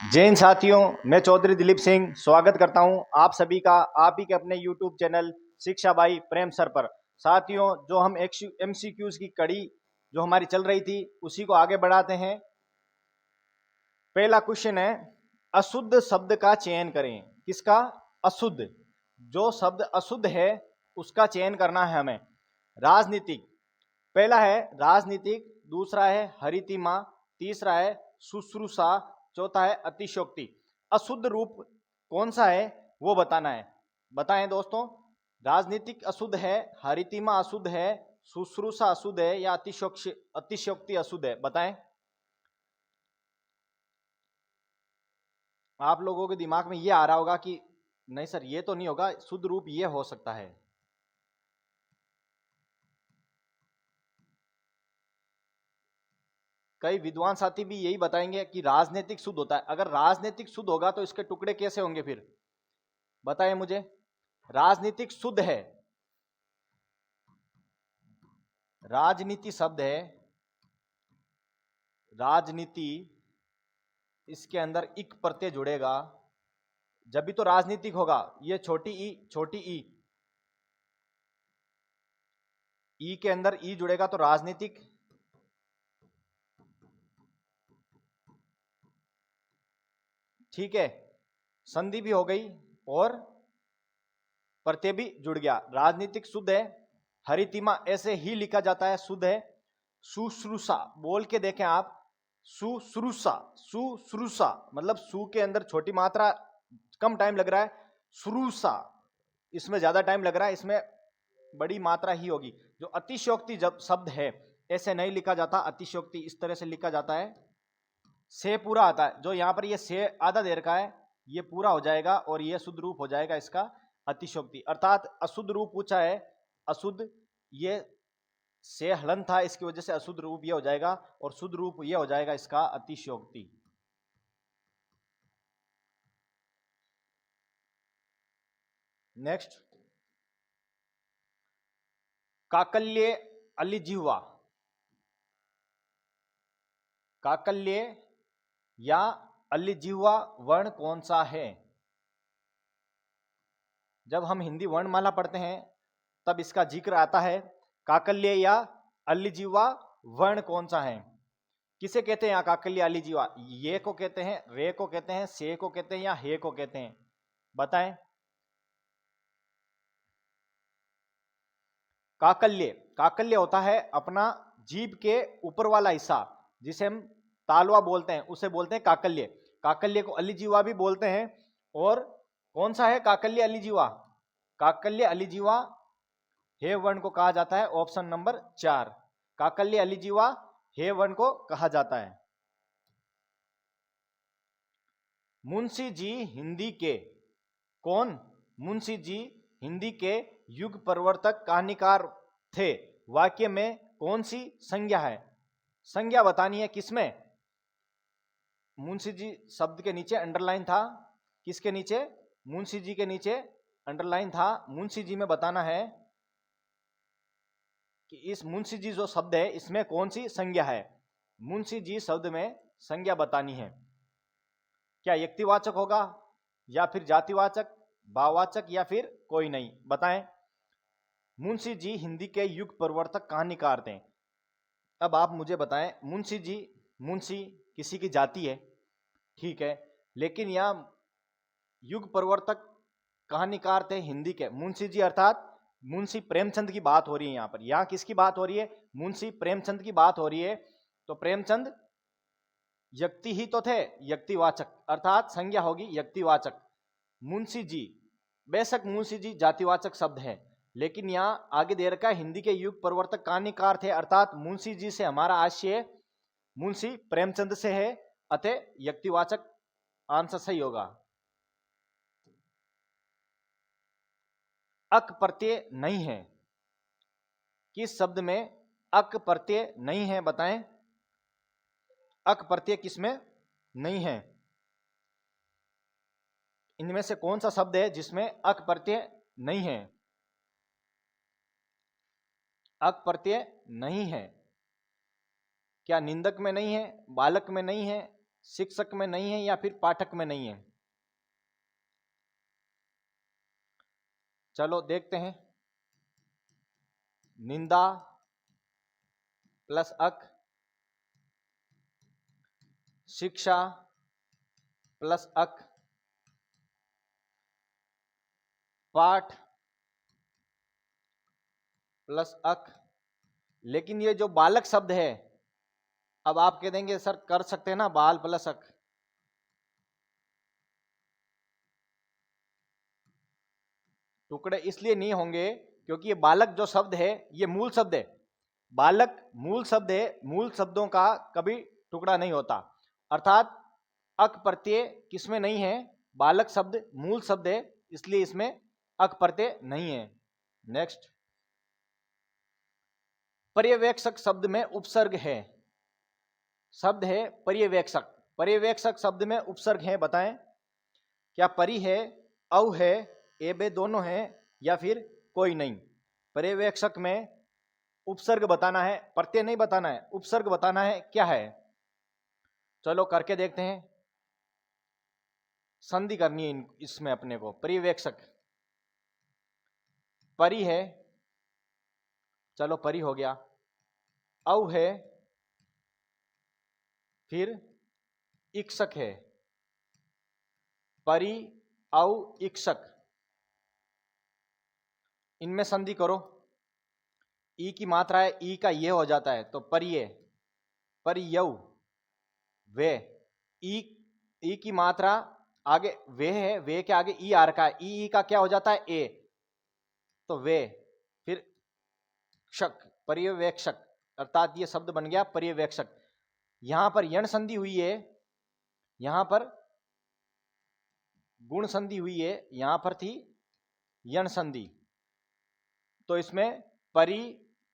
जय हिंद साथियों, मैं चौधरी दिलीप सिंह स्वागत करता हूं आप सभी का आप ही के अपने YouTube चैनल शिक्षा भाई प्रेम सर पर। साथियों, जो हम MCQs की कड़ी जो हमारी चल रही थी उसी को आगे बढ़ाते हैं। पहला क्वेश्चन है, अशुद्ध शब्द का चयन करें। किसका? अशुद्ध। जो शब्द अशुद्ध है उसका चयन करना है हमें। राजनीतिक, पहला है राजनीतिक, दूसरा है हरितिमा, तीसरा है शुश्रूषा, चौथा है अतिशयोक्ति। अशुद्ध रूप कौन सा है वो बताना है। बताएं दोस्तों, राजनीतिक अशुद्ध है, हरितिमा अशुद्ध है, शुश्रूषा अशुद्ध है या अतिशयोक्ति अशुद्ध है? बताएं। आप लोगों के दिमाग में ये आ रहा होगा कि नहीं सर ये तो नहीं होगा, शुद्ध रूप ये हो सकता है। कई विद्वान साथी भी यही बताएंगे कि राजनीतिक शुद्ध होता है। अगर राजनीतिक शुद्ध होगा तो इसके टुकड़े कैसे होंगे फिर? बताएं मुझे। राजनीतिक शुद्ध है, राजनीति शब्द है, राजनीति, इसके अंदर इक प्रत्यय जुड़ेगा जब भी तो राजनीतिक होगा। ये छोटी ई के अंदर ई जुड़ेगा तो राजनीतिक। ठीक है, संधि भी हो गई और प्रत्यय भी जुड़ गया। राजनीतिक शुद्ध है। हरितिमा ऐसे ही लिखा जाता है, शुद्ध है। शुश्रूषा, बोल के देखें आप, शुश्रूषा, शुश्रूषा मतलब सु के अंदर छोटी मात्रा, कम टाइम लग रहा है। श्रूषा इसमें ज्यादा टाइम लग रहा है, इसमें बड़ी मात्रा ही होगी। जो अतिशयोक्ति जब शब्द है ऐसे नहीं लिखा जाता, अतिशयोक्ति इस तरह से लिखा जाता है, से पूरा आता है। जो यहां पर ये से आधा देर का है ये पूरा हो जाएगा और ये शुद्ध रूप हो जाएगा इसका अतिशयोक्ति। अर्थात अशुद्ध रूप पूछा है, अशुद्ध, ये से हलन था इसकी वजह से अशुद्ध रूप ये हो जाएगा और शुद्ध रूप ये हो जाएगा इसका अतिशयोक्ति। नेक्स्ट, काकल्य अलिजिह्वा, काकल्य या अलिजिह्वा वर्ण कौन सा है? जब हम हिंदी वर्णमाला पढ़ते हैं तब इसका जिक्र आता है। काकल्य या अलिजिह्वा वर्ण कौन सा है? किसे कहते हैं यहाँ काकल्य अलिजिह्वा? ये को कहते हैं, रे को कहते हैं, से को कहते हैं या हे को कहते हैं? बताएं। काकल्य, काकल्य होता है अपना जीभ के ऊपर वाला हिस्सा, जिसे हम तालवा बोलते हैं, उसे बोलते हैं काकल्य। काकल्य को अलिजिह्वा भी बोलते हैं। और कौन सा है काकल्य अलिजिह्वा? काकल्य अलिजिह्वा हे वर्ण को कहा जाता है, ऑप्शन नंबर 4। काकल्य अलिजिह्वा हे वर्ण को कहा जाता है। मुंशी जी हिंदी के, कौन? मुंशी जी हिंदी के युग प्रवर्तक कहानीकार थे। वाक्य में कौन सी संज्ञा है? संज्ञा बतानी है। किसमें? मुंशी जी शब्द के नीचे अंडरलाइन था। किसके नीचे? मुंशी जी के नीचे अंडरलाइन था। मुंशी जी में बताना है कि इस मुंशी जी जो शब्द है इसमें कौन सी संज्ञा है। मुंशी जी शब्द में संज्ञा बतानी है। क्या व्यक्तिवाचक होगा या फिर जातिवाचक, भाववाचक या फिर कोई नहीं? बताएं। मुंशी जी हिंदी के युग प्रवर्तक कहानीकार थे। अब आप मुझे बताएं, मुंशी जी, मुंशी किसी की जाति है, ठीक है, लेकिन यहाँ युग प्रवर्तक कहानीकार थे हिंदी के मुंशी जी, अर्थात मुंशी प्रेमचंद की बात हो रही है। यहाँ पर यहाँ किसकी बात हो रही है? मुंशी प्रेमचंद की बात हो रही है। तो प्रेमचंद व्यक्ति ही तो थे, व्यक्तिवाचक, अर्थात संज्ञा होगी व्यक्तिवाचक। मुंशी जी, बेशक मुंशी जी जातिवाचक शब्द है, लेकिन यहां आगे दे रखा है हिंदी के युग प्रवर्तक कहानीकार थे, अर्थात मुंशी जी से हमारा आशय मुंशी प्रेमचंद से है, अतः व्यक्तिवाचक आंसर सही होगा। अक प्रत्यय नहीं है, किस शब्द में अक प्रत्यय नहीं है? बताएं। अक प्रत्यय किसमें नहीं है? इनमें से कौन सा शब्द है जिसमें अक प्रत्यय नहीं है? अक प्रत्यय नहीं है। क्या निंदक में नहीं है, बालक में नहीं है, शिक्षक में नहीं है या फिर पाठक में नहीं है? चलो देखते हैं। निंदा प्लस अक, शिक्षा प्लस अक, पाठ प्लस अक। लेकिन ये जो बालक शब्द है, अब आप कह देंगे सर कर सकते हैं ना बाल प्लस अक। टुकड़े इसलिए नहीं होंगे क्योंकि ये बालक जो शब्द है ये मूल शब्द है। बालक मूल शब्द है, मूल शब्दों का कभी टुकड़ा नहीं होता। अर्थात अक प्रत्यय किसमें नहीं है? बालक शब्द मूल शब्द है, इसलिए इसमें अक प्रत्यय नहीं है। नेक्स्ट, पर्यवेक्षक शब्द में उपसर्ग है। शब्द है पर्यवेक्षक, पर्यवेक्षक शब्द में उपसर्ग है, बताएं क्या परि है, औ है, ए बे दोनों है या फिर कोई नहीं? पर्यवेक्षक में उपसर्ग बताना है, प्रत्यय नहीं बताना है, उपसर्ग बताना है, क्या है? चलो करके देखते हैं। संधि करनी है इसमें अपने को। पर्यवेक्षक परि है, चलो परि हो गया, औ है, फिर इक्षक है, परि औ इक्षक, इनमें संधि करो। ई की मात्रा है, ई का ये हो जाता है तो परिये, परियौ, वे। ई की मात्रा आगे वे है, वे के आगे ई आ रखा है, ई का क्या हो जाता है? ए, तो वे। फिर क्षक, पर्यवेक्षक, अर्थात ये शब्द बन गया पर्यवेक्षक। यहां पर यण संधि हुई है, यहां पर गुण संधि हुई है, यहां पर थी यण संधि, तो इसमें परि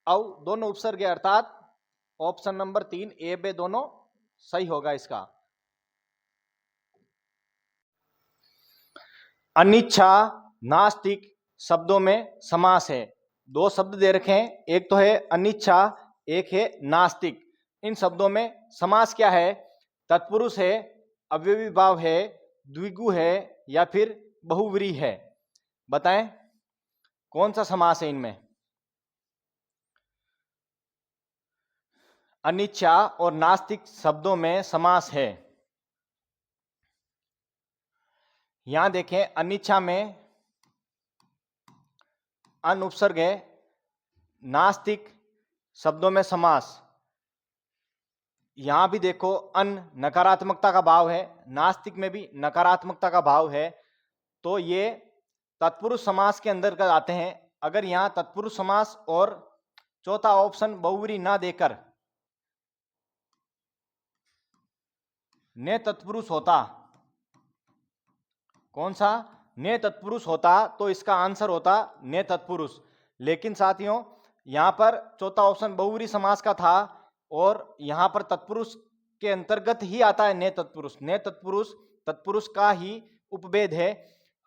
औ दोनों उपसर्ग है, अर्थात ऑप्शन नंबर 3 ए बे दोनों सही होगा इसका। अनिच्छा नास्तिक शब्दों में समास है। दो शब्द दे रखे हैं, एक तो है अनिच्छा, एक है नास्तिक। इन शब्दों में समास क्या है? तत्पुरुष है, अव्ययी भाव है, द्विगु है या फिर बहुव्रीहि है? बताएं कौन सा समास है इनमें? अनिच्छा और नास्तिक शब्दों में समास है। यहां देखें, अनिच्छा में अन उपसर्ग है, नास्तिक शब्दों में समास। यहां भी देखो अन नकारात्मकता का भाव है, नास्तिक में भी नकारात्मकता का भाव है, तो ये तत्पुरुष समास के अंदर कर आते हैं। अगर यहां तत्पुरुष समास और चौथा ऑप्शन बहुव्रीहि ना देकर ने तत्पुरुष होता, कौन सा? ने तत्पुरुष होता, तो इसका आंसर होता ने तत्पुरुष। लेकिन साथियों यहां पर चौथा ऑप्शन बहुव्रीहि समास का था और यहां पर तत्पुरुष के अंतर्गत ही आता है ने तत्पुरुष। ने तत्पुरुष तत्पुरुष का ही उपभेद है,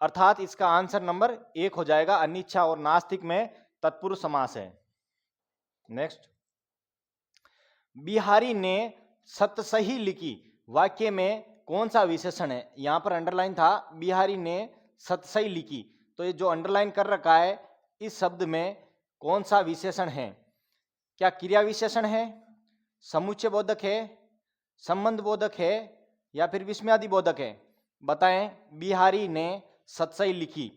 अर्थात इसका आंसर नंबर 1 हो जाएगा। अनिच्छा और नास्तिक में तत्पुरुष समास है। नेक्स्ट, बिहारी ने सतसही लिखी वाक्य में कौन सा विशेषण है? यहां पर अंडरलाइन था, बिहारी ने सतसही लिखी, तो ये जो अंडरलाइन कर रखा है इस शब्द में कौन सा विशेषण है? क्या क्रिया विशेषण है, समुच्चय बोधक है, संबंध बोधक है या फिर विस्मयादि बोधक है? बताएं बिहारी ने सतसही लिखी।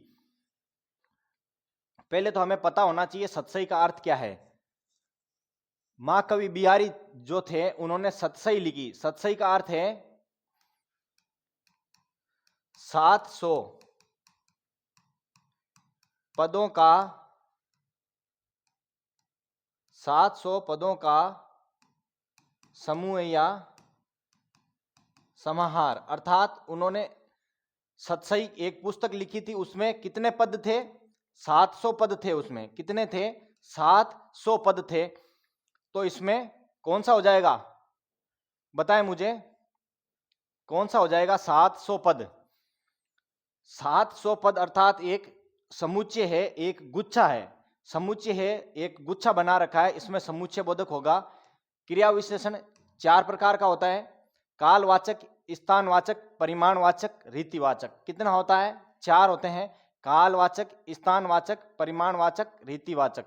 पहले तो हमें पता होना चाहिए सतसही का अर्थ क्या है। महाकवि बिहारी जो थे उन्होंने सतसही लिखी। सतसही का अर्थ है 700 पदों का, 700 पदों का समूह या समाहार। अर्थात उन्होंने सतसही एक पुस्तक लिखी थी, उसमें कितने पद थे? 700 पद थे। उसमें कितने थे? 700 पद थे। तो इसमें कौन सा हो जाएगा? बताएं मुझे कौन सा हो जाएगा? 700 पद। 700 पद अर्थात एक समुच्चय है, एक गुच्छा है। समुच्चय है, एक गुच्छा बना रखा है, इसमें समुच्चय बोधक होगा। क्रिया विशेषण 4 प्रकार का होता है, कालवाचक स्थानवाचक, परिमाणवाचक, रीतिवाचक। कितना होता है? 4 होते हैं। कालवाचक, स्थानवाचक, परिमाणवाचक, रीतिवाचक।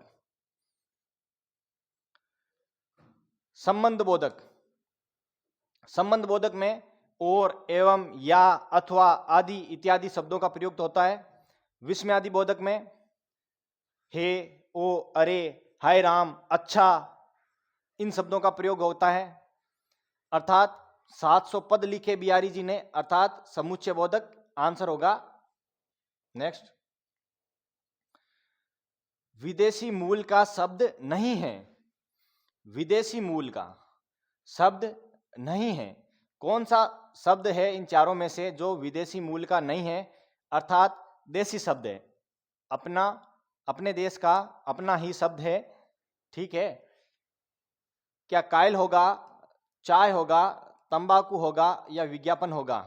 संबंध बोधक, संबंध बोधक में और, एवं, या, अथवा, आदि इत्यादि शब्दों का प्रयोग होता है। विस्मयादि बोधक में हे, ओ, अरे, हाय राम, अच्छा, इन शब्दों का प्रयोग होता है। अर्थात 700 पद लिखे बिहारी जी ने, अर्थात समुच्चय बोधक आंसर होगा। नेक्स्ट, विदेशी मूल का शब्द नहीं है। विदेशी मूल का शब्द नहीं है। कौन सा शब्द है इन चारों में से जो विदेशी मूल का नहीं है? अर्थात देसी शब्द है, अपना, अपने देश का अपना ही शब्द है। ठीक है। क्या कायल होगा, चाय होगा, तंबाकू होगा या विज्ञापन होगा?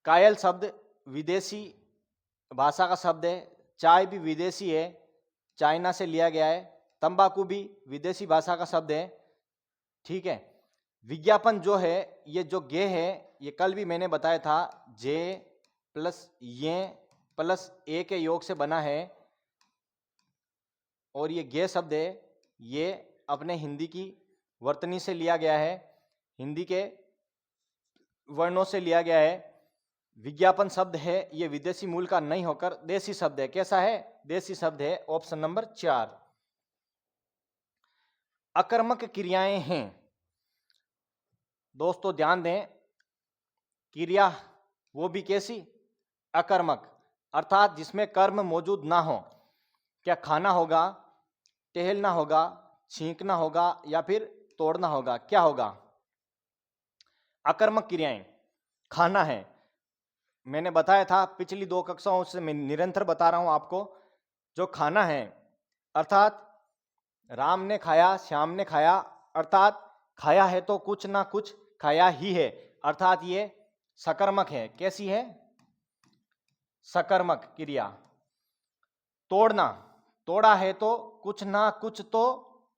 कायल शब्द विदेशी भाषा का शब्द है। चाय भी विदेशी है, चाइना से लिया गया है। तंबाकू भी विदेशी भाषा का शब्द है। ठीक है। विज्ञापन जो है, ये जो गे है, ये कल भी मैंने बताया था, जे प्लस ये प्लस ए के योग से बना है। और ये गे शब्द है, ये अपने हिंदी की वर्तनी से लिया गया है, हिंदी के वर्णों से लिया गया है। विज्ञापन शब्द है, ये विदेशी मूल का नहीं होकर देसी शब्द है। कैसा है? देसी शब्द है। Option number 4। अकर्मक क्रियाएं हैं। दोस्तों ध्यान दें, क्रिया वो भी कैसी? अकर्मक, अर्थात जिसमें कर्म मौजूद ना हो। क्या खाना होगा, टहलना होगा, छींकना होगा या फिर तोड़ना होगा? क्या होगा? अकर्मक क्रियाएं। खाना है, मैंने बताया था पिछली 2 कक्षाओं से, मैं निरंतर बता रहा हूं आपको। जो खाना है, अर्थात राम ने खाया, श्याम ने खाया, अर्थात खाया है तो कुछ ना कुछ खाया ही है, अर्थात ये सकर्मक है। कैसी है? सकर्मक क्रिया। तोड़ना, तोड़ा है तो कुछ ना कुछ तो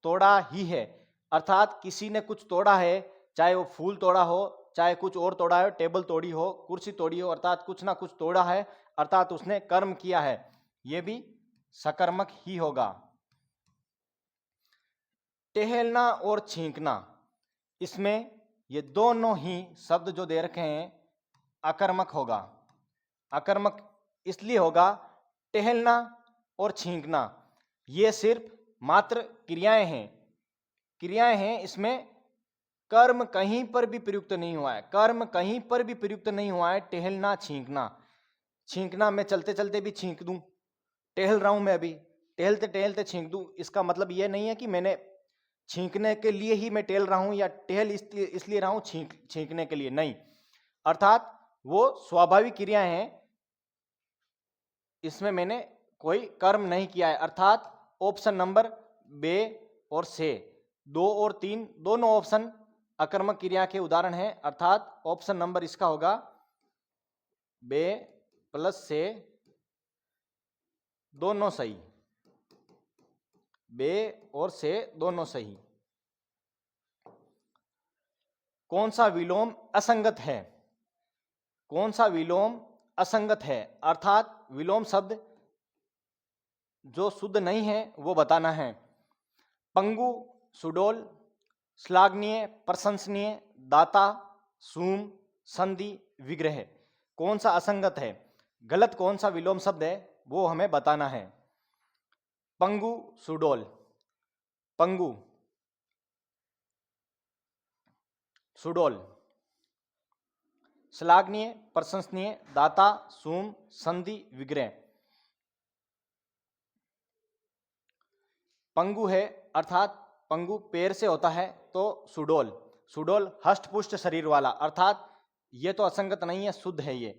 तोड़ा ही है, अर्थात किसी ने कुछ तोड़ा है, चाहे वो फूल तोड़ा हो, चाहे कुछ और तोड़ा है, टेबल तोड़ी हो, कुर्सी तोड़ी हो, अर्थात कुछ ना कुछ तोड़ा है, अर्थात उसने कर्म किया है। यह भी सकर्मक ही होगा। टहलना और छींकना, इसमें ये दोनों ही शब्द जो दे रखे हैं अकर्मक होगा। अकर्मक इसलिए होगा, टहलना और छींकना ये सिर्फ मात्र क्रियाएं हैं, क्रियाएं हैं, इसमें कर्म कहीं पर भी प्रयुक्त नहीं हुआ है। कर्म कहीं पर भी प्रयुक्त नहीं हुआ है। टहलना, छींकना, छींकना मैं चलते चलते भी छींक दूं, टहल रहा हूं मैं अभी, टहलते टहलते छींक दूं, इसका मतलब यह नहीं है कि मैंने छींकने के लिए ही मैं टहल रहा हूं या टहल इसलिए रहा हूं छींकने के लिए, नहीं, अर्थात वो स्वाभाविक क्रियाएं हैं, इसमें मैंने कोई कर्म नहीं किया है। अर्थात ऑप्शन नंबर बे और से, 2 और 3 दोनों ऑप्शन अकर्मक क्रिया के उदाहरण हैं, अर्थात ऑप्शन नंबर इसका होगा बे प्लस से, दोनों सही, बे और से दोनों सही। कौन सा विलोम असंगत है? कौन सा विलोम असंगत है? अर्थात विलोम शब्द जो शुद्ध नहीं है वो बताना है। पंगु, सुडोल, श्लाघनीय, प्रशंसनीय, दाता, सूम, संधि, विग्रह, कौन सा असंगत है? गलत कौन सा विलोम शब्द है वो हमें बताना है। पंगु, सुडोल, पंगु, सुडोल, श्लाघनीय, प्रशंसनीय, दाता, सूम, संधि, विग्रह। पंगु है, अर्थात पंगु पैर से होता है, तो सुडोल, सुडोल हष्ट पुष्ट शरीर वाला, अर्थात ये तो असंगत नहीं है, शुद्ध है ये।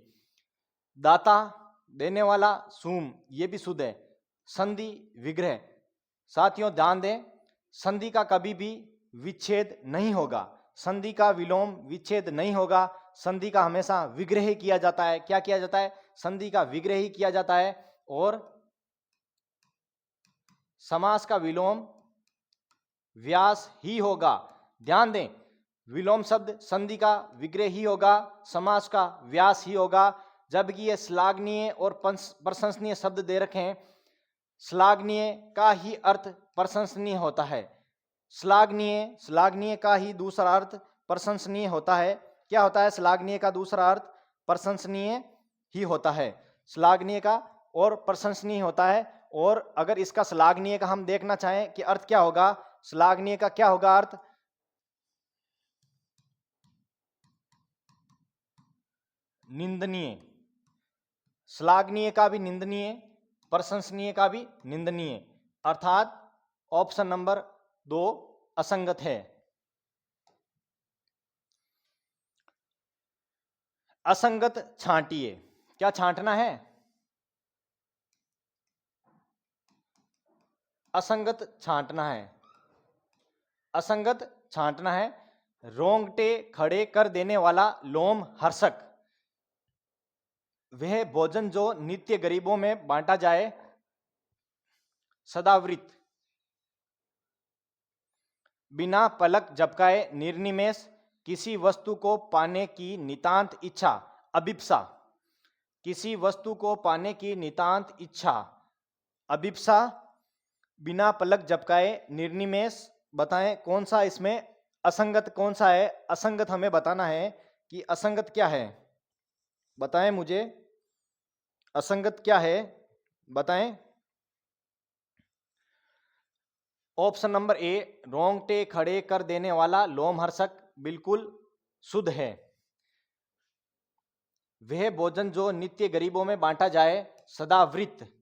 दाता देने वाला, सूम ये भी शुद्ध है। संधि, विग्रह, साथियों ध्यान दें, संधि का कभी भी विच्छेद नहीं होगा, संधि का विलोम विच्छेद नहीं होगा, संधि का हमेशा विग्रह ही किया जाता है। क्या किया जाता है? संधि का विग्रह ही किया जाता है। और समास का विलोम व्यास ही होगा। ध्यान दें, विलोम शब्द संधि का विग्रह ही होगा, समास का व्यास ही होगा, जबकि ये श्लाघनीय और प्रशंसनीय शब्द दे रखे हैं। श्लाघनीय का ही अर्थ प्रशंसनीय होता है। श्लाघनीय का ही दूसरा अर्थ प्रशंसनीय होता है। क्या होता है? श्लाघनीय का दूसरा अर्थ प्रशंसनीय ही होता है। श्लाघनीय का और प्रशंसनीय होता है। और अगर इसका श्लाघनीय का हम देखना चाहें कि अर्थ क्या होगा, श्लाघनीय का क्या होगा अर्थ? निंदनीय। श्लाघनीय का भी निंदनीय, प्रशंसनीय का भी निंदनीय, अर्थात ऑप्शन नंबर 2 असंगत है। असंगत छांटिए। क्या छांटना है? असंगत छांटना है। असंगत छांटना है। रोंगटे खड़े कर देने वाला लोम हर्षक वह भोजन जो नित्य गरीबों में बांटा जाए, सदावृत। बिना पलक झपकाए निर्निमेष किसी वस्तु को पाने की नितांत इच्छा, अभिप्सा। किसी वस्तु को पाने की नितांत इच्छा, अभिप्सा। बिना पलक झपकाए निर्निमेष। बताएं कौन सा इसमें असंगत कौन सा है? असंगत हमें बताना है कि असंगत क्या है। बताएं मुझे, असंगत क्या है? बताएं। ऑप्शन नंबर ए, रोंगटे खड़े कर देने वाला लोमहर्षक, बिल्कुल शुद्ध है। वह भोजन जो नित्य गरीबों में बांटा जाए, सदावृत।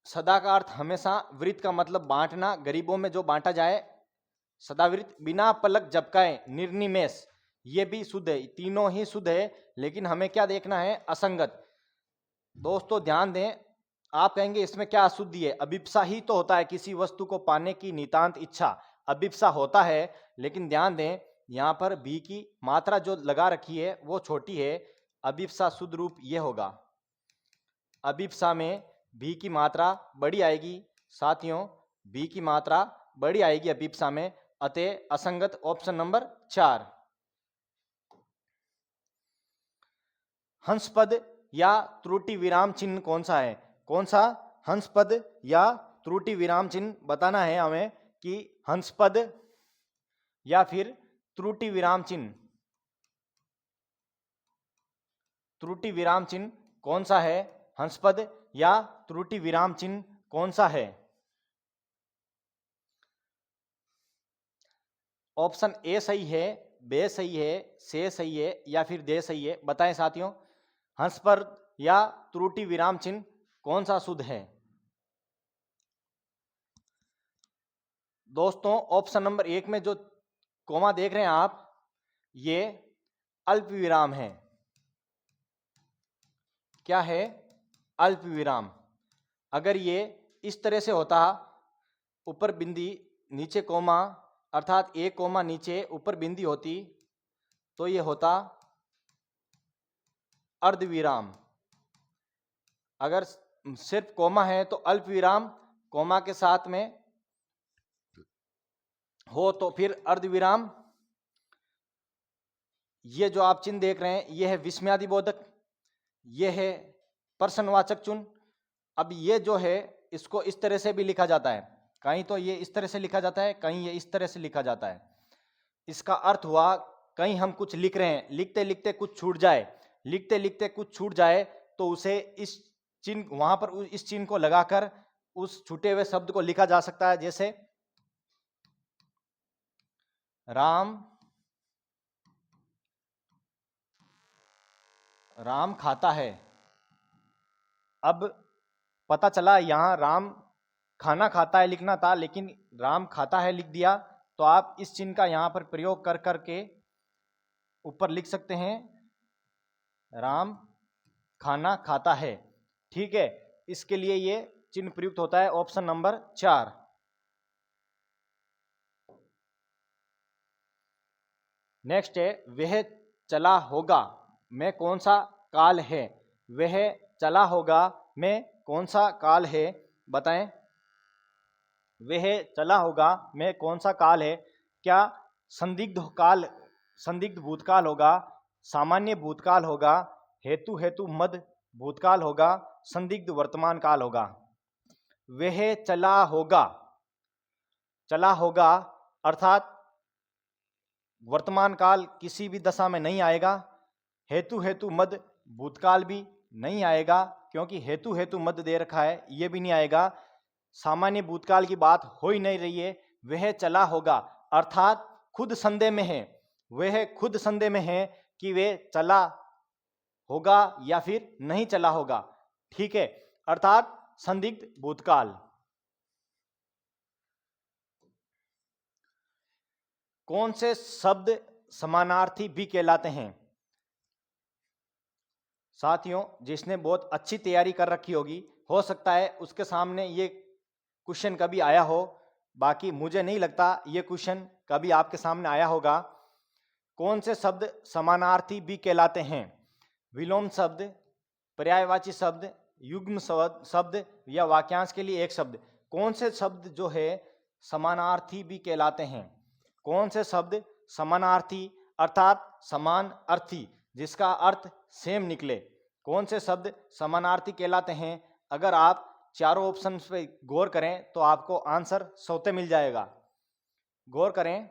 सदा का अर्थ हमेशा, वृत्त का मतलब बांटना, गरीबों में जो बांटा जाए, सदावृत। बिना पलक झपकाए निर्निमेष, ये भी शुद्ध है। तीनों ही शुद्ध है, लेकिन हमें क्या देखना है? असंगत। दोस्तों ध्यान दें, आप कहेंगे इसमें क्या अशुद्धि है? अभिप्सा ही तो होता है, किसी वस्तु को पाने की नितांत इच्छा, अभिप्सा होता है। लेकिन ध्यान दें, यहाँ पर भी की मात्रा जो लगा रखी है वो छोटी है। अभिप्सा शुद्ध रूप ये होगा। अभिप्सा में भी की मात्रा बड़ी आएगी साथियों, भी की मात्रा बड़ी आएगी अभिप्सा में। अतः असंगत ऑप्शन नंबर 4। हंसपद या त्रुटि विराम चिन्ह कौन सा है? कौन सा? हंसपद या त्रुटि विराम चिन्ह बताना है हमें कि हंसपद या फिर त्रुटि विराम चिन्ह। त्रुटि विराम चिन्ह कौन सा है? हंसपद या त्रुटि विराम चिन्ह कौन सा है? ऑप्शन ए सही है, बे सही है, से सही है या फिर दे सही है? बताएं साथियों, हंसपद या त्रुटि विराम चिन्ह कौन सा शुद्ध है? दोस्तों ऑप्शन नंबर 1 में जो कोमा देख रहे हैं आप, ये अल्प विराम है। क्या है? अल्प विराम। अगर ये इस तरह से होता, ऊपर बिंदी नीचे कोमा, अर्थात एक कोमा नीचे ऊपर बिंदी होती, तो ये होता अर्धविराम। अगर सिर्फ कोमा है तो अल्प विराम, कोमा के साथ में हो तो फिर अर्धविराम। ये जो आप चिन्ह देख रहे हैं, ये है विस्मयादि बोधक, ये है प्रश्नवाचक चिन्ह। अब ये जो है इसको इस तरह से भी लिखा जाता है, कहीं तो ये इस तरह से लिखा जाता है, कहीं ये इस तरह से लिखा जाता है। इसका अर्थ हुआ, कहीं हम कुछ लिख रहे हैं, लिखते लिखते कुछ छूट जाए, लिखते लिखते कुछ छूट जाए तो उसे इस चिन्ह, वहां पर इस चिन्ह को लगाकर उस छूटे हुए शब्द को लिखा जा सकता है। जैसे राम खाता है। अब पता चला यहां राम खाना खाता है लिखना था, लेकिन राम खाता है लिख दिया, तो आप इस चिन्ह का यहां पर प्रयोग कर करके ऊपर लिख सकते हैं, राम खाना खाता है। ठीक है, इसके लिए ये चिन्ह प्रयुक्त होता है। Option number 4। नेक्स्ट है, वह चला होगा में कौन सा काल है? वह चला होगा में कौन सा काल है? बताएं। वह चला होगा में कौन सा काल है? क्या संदिग्ध काल, संदिग्ध भूतकाल होगा, सामान्य भूतकाल होगा, हेतु मद भूतकाल होगा, संदिग्ध वर्तमान काल होगा? वह चला होगा, चला होगा अर्थात वर्तमान काल किसी भी दशा में नहीं आएगा, हेतु मद भूतकाल भी नहीं आएगा क्योंकि हेतु मद दे रखा है, ये भी नहीं आएगा, सामान्य भूतकाल की बात हो ही नहीं रही है। वह चला होगा अर्थात खुद संदेह में है, वह खुद संदेह में है कि वह चला होगा या फिर नहीं चला होगा, ठीक है, अर्थात संदिग्ध भूतकाल। कौन से शब्द समानार्थी भी कहलाते हैं? साथियों, जिसने बहुत अच्छी तैयारी कर रखी होगी, हो सकता है उसके सामने ये क्वेश्चन कभी आया हो, बाकी मुझे नहीं लगता ये क्वेश्चन कभी आपके सामने आया होगा। कौन से शब्द समानार्थी भी कहलाते हैं? विलोम शब्द, पर्यायवाची शब्द, युग्म शब्द या वाक्यांश के लिए एक शब्द। कौन से शब्द जो है समानार्थी भी कहलाते हैं? कौन से शब्द समानार्थी अर्थात समान अर्थी, जिसका अर्थ सेम निकले, कौन से शब्द समानार्थी कहलाते हैं? अगर आप चारों ऑप्शन पे गौर करें तो आपको आंसर स्वतः मिल जाएगा। गौर करें,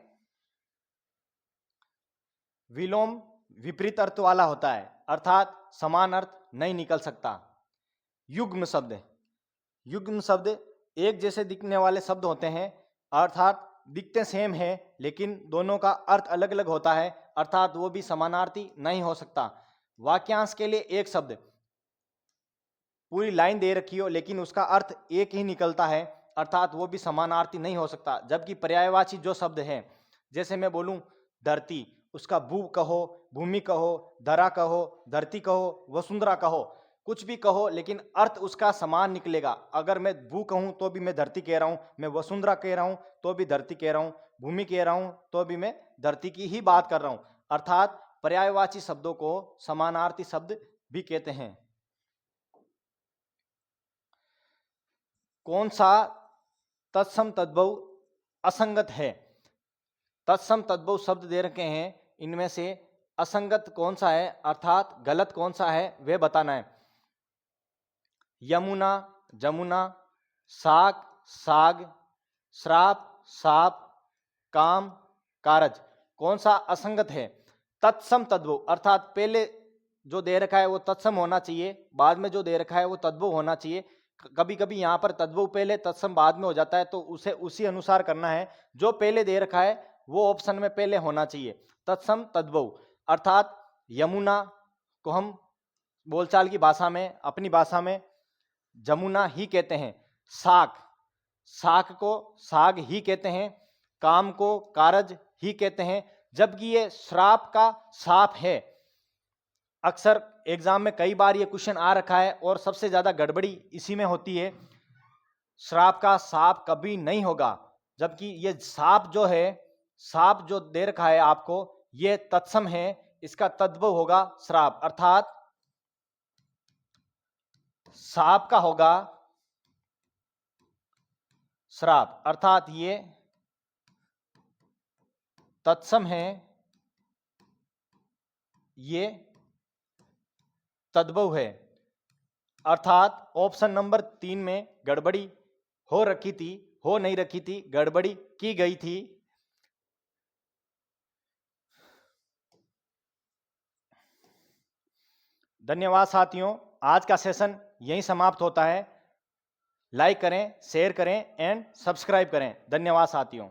विलोम विपरीत अर्थ वाला होता है अर्थात समान अर्थ नहीं निकल सकता। युग्म शब्द, युग्म शब्द एक जैसे दिखने वाले शब्द होते हैं अर्थात दिखते सेम है लेकिन दोनों का अर्थ अलग अलग होता है अर्थात वो भी समानार्थी नहीं हो सकता। वाक्यांश के लिए एक शब्द, पूरी लाइन दे रखी हो लेकिन उसका अर्थ एक ही निकलता है अर्थात वो भी समानार्थी नहीं हो सकता। जबकि पर्यायवाची जो शब्द है, जैसे मैं बोलूं धरती, उसका भू कहो, भूमि कहो, धरा कहो, धरती कहो, वसुंधरा कहो, कुछ भी कहो लेकिन अर्थ उसका समान निकलेगा। अगर मैं भू कहूं तो भी मैं धरती कह रहा हूं, मैं वसुंधरा कह रहा हूं तो भी धरती कह रहा हूं, भूमि कह रहा हूं तो भी मैं धरती की ही बात कर रहा हूं। अर्थात पर्यायवाची शब्दों को समानार्थी शब्द भी कहते हैं। कौन सा तत्सम तद्भव असंगत है? तत्सम तद्भव शब्द दे रखे हैं, इनमें से असंगत कौन सा है अर्थात गलत कौन सा है वह बताना है। यमुना, जमुना, साग, साग, श्राप, साप, काम, कारज, कौन सा असंगत है? तत्सम तद्भव अर्थात पहले जो दे रखा है वो तत्सम होना चाहिए, बाद में जो दे रखा है वो तद्भव होना चाहिए। कभी कभी यहाँ पर तद्भव पहले तत्सम बाद में हो जाता है तो उसे उसी अनुसार करना है, जो पहले दे रखा है वो ऑप्शन में पहले होना चाहिए। तत्सम तद्भव अर्थात यमुना को हम बोलचाल की भाषा में, अपनी भाषा में जमुना ही कहते हैं, साग, साग को साग ही कहते हैं, काम को कारज ही कहते हैं, जबकि ये श्राप का साप है। अक्सर एग्जाम में कई बार ये क्वेश्चन आ रखा है और सबसे ज्यादा गड़बड़ी इसी में होती है। श्राप का साप कभी नहीं होगा, जबकि ये साप जो है, साप जो दे रखा है आपको, ये तत्सम है, इसका तद्भव होगा श्राप, अर्थात साप का होगा श्राप, अर्थात ये तत्सम है, ये तद्भव है, अर्थात ऑप्शन नंबर 3 में गड़बड़ी हो रखी थी, हो नहीं रखी थी, गड़बड़ी की गई थी। धन्यवाद साथियों, आज का सेशन यहीं समाप्त होता है। लाइक करें, शेयर करें एंड सब्सक्राइब करें। धन्यवाद साथियों।